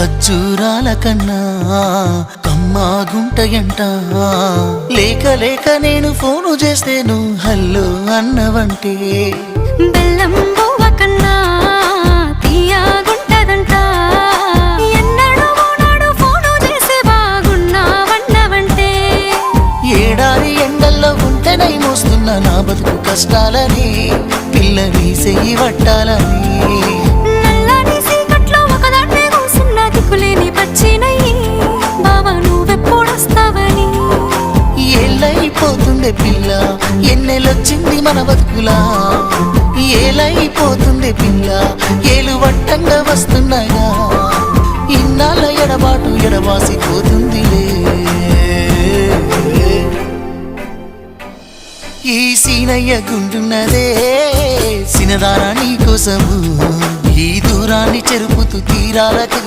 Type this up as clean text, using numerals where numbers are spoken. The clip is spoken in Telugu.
ఖర్జూరాల కన్నా కమ్మాగుంటయంట లేక లేక నేను ఫోను చేస్తేను హల్లో అన్నవంటే బెల్లం బువ్వ కన్నా తీయగుంటదంట ఎన్నడూ నాడు ఫోను చేసి బాగున్నావన్నవంటే ఏడాది ఎండల్లో ఉంటేనై మోస్తున్న నా బతుకు కష్టాలని పిల్లని చెయ్యి పట్టాలని నల్లని సీకట్లో ఒకదాన్నే కూసున్న దిక్కులేని పచ్చినయ్యి బావా నువ్వెప్పుడొస్తావని ఏళ్ళైపోతుండే పిల్ల ఎన్నెలొచ్చింది మన బతుకులా ఏలైపోతుండే పిల్ల ఏలు వట్టంగా వస్తున్నాయా ఇన్నాళ్ళ ఎడబాటు ఎడవాసిపోతుందిలే ఈ సీనయ్య గుండున్నదే సినదారా నీ కోసము ఈ దూరాన్ని చెరుపుతూ తీరాలకు